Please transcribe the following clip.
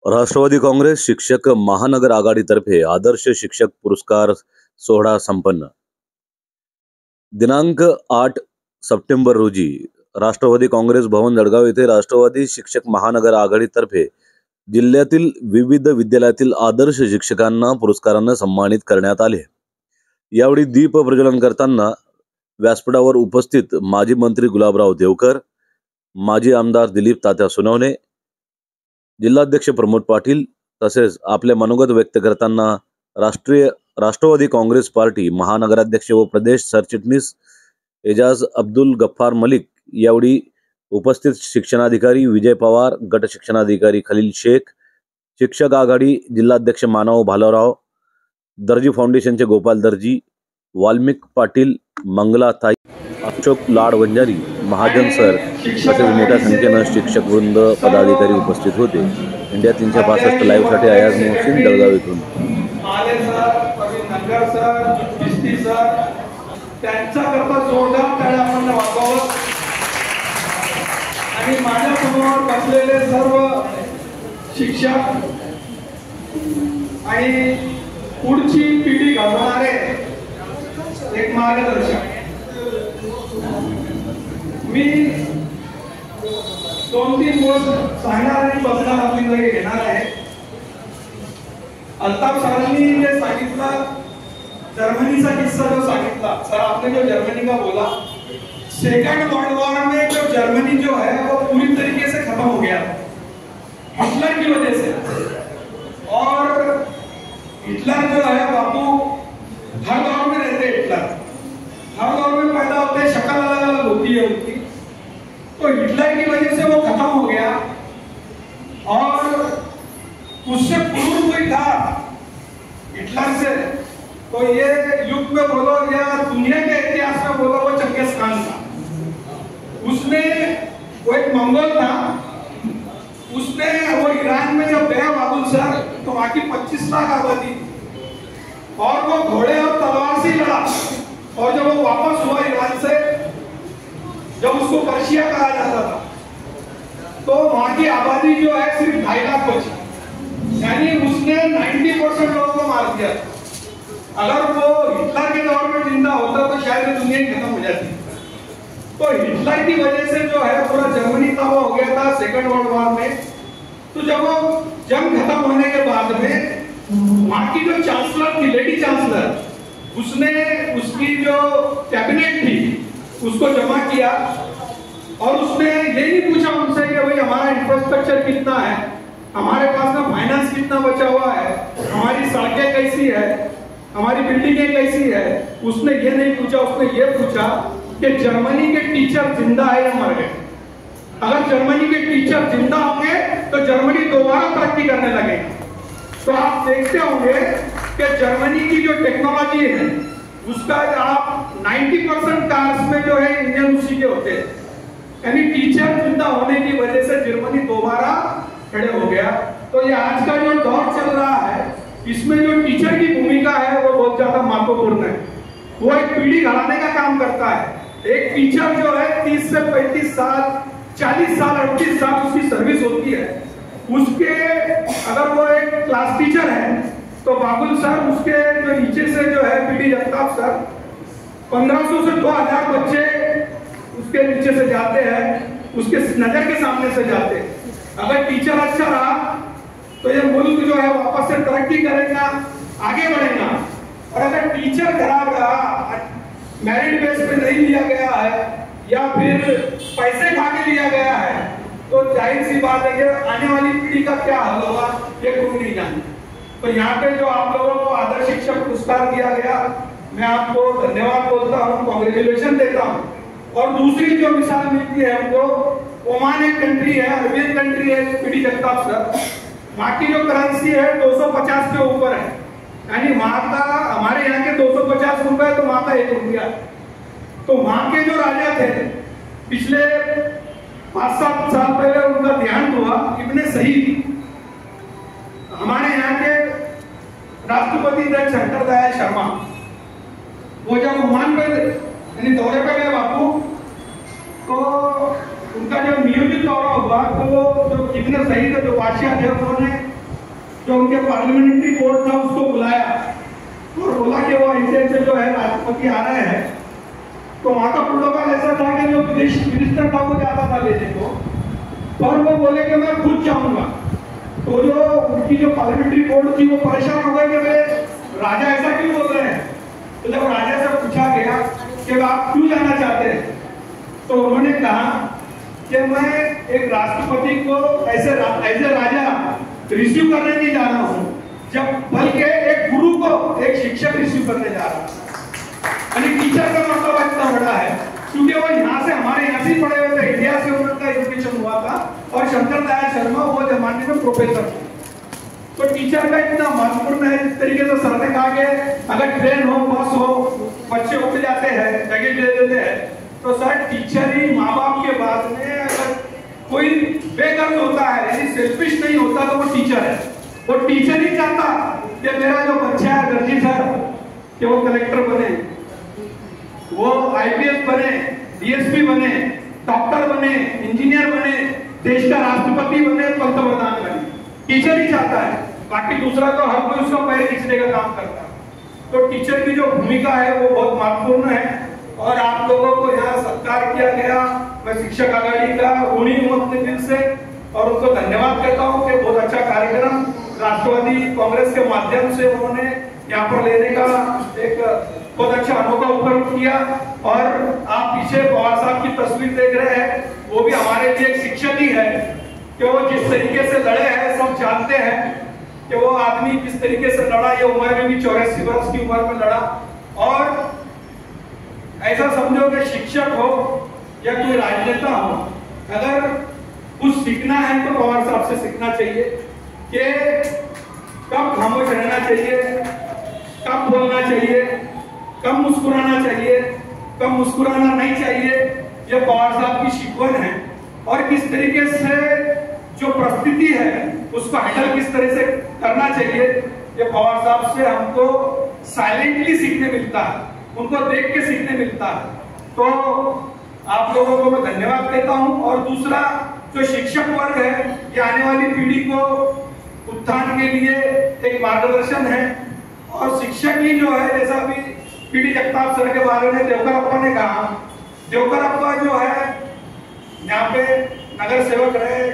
राष्ट्रवादी काँग्रेस शिक्षक महानगर आघाडीतर्फे आदर्श शिक्षक पुरस्कार सोहळा संपन्न। दिनांक 8 सप्टेंबर रोजी राष्ट्रवादी काँग्रेस भवन जळगाव येथे राष्ट्रवादी शिक्षक महानगर आघाडीतर्फे जिल्ह्यातील विविध विद्यालयातील आदर्श शिक्षकांना पुरस्काराने सन्मानित करण्यात आले। यावेळी दीप प्रज्वलन करताना व्यासपीठावर उपस्थित माजी मंत्री गुलाबराव देवकर, माजी आमदार दिलीप तात्या सोनवणे, जिल्हाध्यक्ष प्रमोद पाटील तसेच आपले मनोगत व्यक्त करताना राष्ट्रवादी काँग्रेस पार्टी महानगराध्यक्ष व प्रदेश सरचिटणीस एजाज अब्दुल गफ्फार मलिक, यावेळी उपस्थित शिक्षणाधिकारी विजय पवार, गट शिक्षणाधिकारी खलील शेख, शिक्षक आघाडी जिल्हाध्यक्ष मानव भालराव, दर्जी फाउंडेशनचे गोपाल दर्जी, वाल्मिक पाटील, मंगला ताई, अशोक लाड वंजारी, महाजन सर तसेच मोठ्या संख्येने शिक्षक वृंद पदाधिकारी उपस्थित होते। इंडिया 365 लाईव्ह साठी अयाज मोहसिन जळगाव येथून। आणि माझ्यासमोर बसलेले सर्व शिक्षक आणि पुढची पिढी घडवणारे एक मार्गदर्शक। मी 2-3 गोष्ट सांगणार आणि बसणार आपली जागी घेणार आहे। अल्ताफ सरांनी जे सांगितलं, जर्मनीचा किस्सा जो सांगितला, सर आपने जो जर्मनी का बोला, सेकंड वर्ल्ड वॉर में जो जर्मनी जो है वो पूरी तरीके से खत्म हो गया हिटलर की वजह से। और हिटलर जो है बापू हर दौर में रहते, हिटलर हर दौर में पैदा होते, शक्ल अलग अलग होती है उनकी। तो हिटलर की वजह से वो खत्म हो गया और उससे पूर्व कोई था हिटलर से, तो ये युग में बोलो या दुनिया के इतिहास में बोलो, वो चंगेज खान था। उसने वो एक मंगोल था, उसने वो ईरान में जब गया बाबुल सर, तो वहां की 25 लाख आबादी और वो घोड़े और तलवार से लड़ा। और जब वो वापस हुआ ईरान से, जब उसको पर्शिया कहा जाता था, तो वहां की आबादी जो है सिर्फ 2.5 लाख बची, यानी उसने 90% लोगों को मार दिया। अगर वो हिटलर के दौर में जिंदा होता तो शायद दुनिया ही खत्म हो जाती। तो हिटलर की वजह से जो है पूरा जर्मनी तबाह हो गया था सेकंड वर्ल्ड वॉर में। तो जब वो जंग खत्म होने के बाद में वहां की जो चांसलर थी, लेडी चांसलर, उसने उसकी जो कैबिनेट थी उसको जमा किया और उसने ये नहीं पूछा उनसे कि भाई हमारा इंफ्रास्ट्रक्चर कितना है, हमारे पास में फाइनेंस कितना बचा हुआ है, हमारी सड़कें कैसी है, हमारी बिल्डिंगें कैसी है। उसने ये नहीं पूछा, उसने ये पूछा कि जर्मनी के टीचर जिंदा है या मर गए। अगर जर्मनी के टीचर जिंदा होंगे तो जर्मनी दोबारा तरक्की करने लगेगी। तो आप देखते होंगे कि जर्मनी की जो टेक्नोलॉजी है उसका आप 90% कार्स में जो है इंजन उसी के होते हैं, यानी टीचर जिंदा होने की वजह से जर्मनी दोबारा खड़े हो गया। तो ये आज का जो दौर चल रहा है, इसमें जो टीचर की भूमिका है वो बहुत ज्यादा महत्वपूर्ण है। वो एक पीढ़ी घड़ाने का काम करता है। एक टीचर जो है 30 से 35 साल, 40 साल, 38 साल उसकी सर्विस होती है। उसके अगर वो एक क्लास टीचर है तो बाबुल सर, उसके जो नीचे से जो है पीडी जगताप सर, 1500 से 2000 बच्चे उसके नीचे से जाते हैं, उसके नजर के सामने से जाते हैं। अगर टीचर अच्छा रहा तो ये मुल्क जो है वापस से तरक्की करेगा, आगे बढ़ेगा। और अगर टीचर खराब रहा, मेरिट बेस पे नहीं लिया गया है या फिर पैसे खा के लिया गया है, तो जाहिर सी बात है कि आने वाली पीढ़ी का क्या हाल होगा ये कोई नहीं जानता। तो यहाँ पे जो आप लोगों को आदर्श शिक्षक पुरस्कार दिया गया, मैं आपको धन्यवाद बोलता हूँ, कांग्रेचुलेशन देता हूँ। और दूसरी जो मिसाल मिलती है हमको, ओमान एक कंट्री है, अरबियन कंट्री है, पीडी जगताप सर, वहाँ की जो करेंसी है 250 के ऊपर है, यानी वहां का, हमारे यहाँ के 250 रुपए तो वहां का 1 रुपया। तो वहां के जो राजा थे, पिछले 5-7 साल पहले उनका देहांत हुआ, इब्ने सईद, हमारे यहाँ के राष्ट्रपति थे शंकर दयाल शर्मा। वो जब ओमान पे यानी दौरे पे गए बापू, तो उनका जब नियोजित दौरा हुआ तो जो इब्ने सईद जो बादशाह थे, उन्होंने जो उनके पार्लियामेंट्री बोर्ड था उसको बुलाया और बोला कि वो ऐसे जो है राष्ट्रपति आ रहे हैं। तो वहां का प्रोटोकॉल ऐसा था कि जो विदेश मिनिस्टर था वो जाता था लेने को, और वो बोले कि मैं खुद जाऊंगा। तो जो उनकी जो पार्लियामेंट्री बोर्ड थी वो परेशान हो गए कि वे राजा ऐसा क्यों बोल रहे हैं। तो जब राजा से पूछा गया कि आप क्यों जाना चाहते हैं, तो उन्होंने कहा कि मैं एक राष्ट्रपति को ऐसे राजा रिसीव करने नहीं जा रहा हूं, जब बल्कि एक गुरु को एक शिक्षक रिसीव करने जा रहा हूं। यानी टीचर का मतलब इतना बड़ा है, क्योंकि वो यहाँ से हमारे यहाँ से पढ़े हुए थे, इंडिया से उनका एजुकेशन हुआ था, और शंकर दयाल शर्मा वो जमाने में प्रोफेसर थे। तो टीचर का इतना महत्वपूर्ण है। इस तरीके से सर ने कहा कि अगर ट्रेन हो, बस हो, बच्चे उठ जाते हैं, जगह दे देते हैं, तो सर टीचर ही माँ बाप के बाद में अगर कोई बेगर्ज होता है, यानी सेल्फिश नहीं होता, तो वो टीचर है। वो टीचर ही चाहता कि मेरा जो बच्चा है गर्जित है कि वो कलेक्टर बने, वो आईपीएस बने, डीएसपी बने, डॉक्टर बने, इंजीनियर बने, देश का राष्ट्रपति बने, पंतप्रधान बने। टीचर ही चाहता है, बाकी दूसरा तो हर कोई उसका पैर खींचने का काम करता है। तो टीचर की जो भूमिका है वो बहुत महत्वपूर्ण है, और आप लोगों को यहाँ सत्कार किया गया। मैं शिक्षक आघाड़ी का ऋणी हूँ अपने दिल से, और उनको धन्यवाद करता हूँ कि बहुत अच्छा कार्यक्रम राष्ट्रवादी कांग्रेस के माध्यम से उन्होंने यहाँ पर लेने का एक बहुत अच्छा अनोखा उपक्रम किया। और आप पीछे पवार साहब की तस्वीर देख रहे हैं, वो भी हमारे लिए एक शिक्षक ही है कि वो जिस तरीके से लड़े हैं, सब जानते हैं कि वो आदमी किस तरीके से लड़ा। ये उम्र में भी 84 वर्ष की उम्र में लड़ा। और ऐसा समझो कि शिक्षक हो या कोई राजनेता हो, अगर कुछ सीखना है तो पवार साहब से सीखना चाहिए कि कब खामोश रहना चाहिए, कब बोलना चाहिए, कब मुस्कुराना चाहिए, कब मुस्कुराना नहीं चाहिए। ये पवार साहब की शिकवण है। और किस तरीके से जो परिस्थिति है उसको हैंडल किस तरह से करना चाहिए, ये पवार साहब से हमको साइलेंटली सीखने मिलता है, उनको देख के सीखने मिलता है। तो आप लोगों को मैं धन्यवाद देता हूं। और दूसरा जो शिक्षक वर्ग है, ये आने वाली पीढ़ी को उत्थान के लिए एक मार्गदर्शन है। और शिक्षक ही जो है, जैसा अभी पीडी जगताप सर के बारे में देवकर अप्पा ने कहा, देवकर अप्पा जो है यहाँ पे नगर सेवक रहे,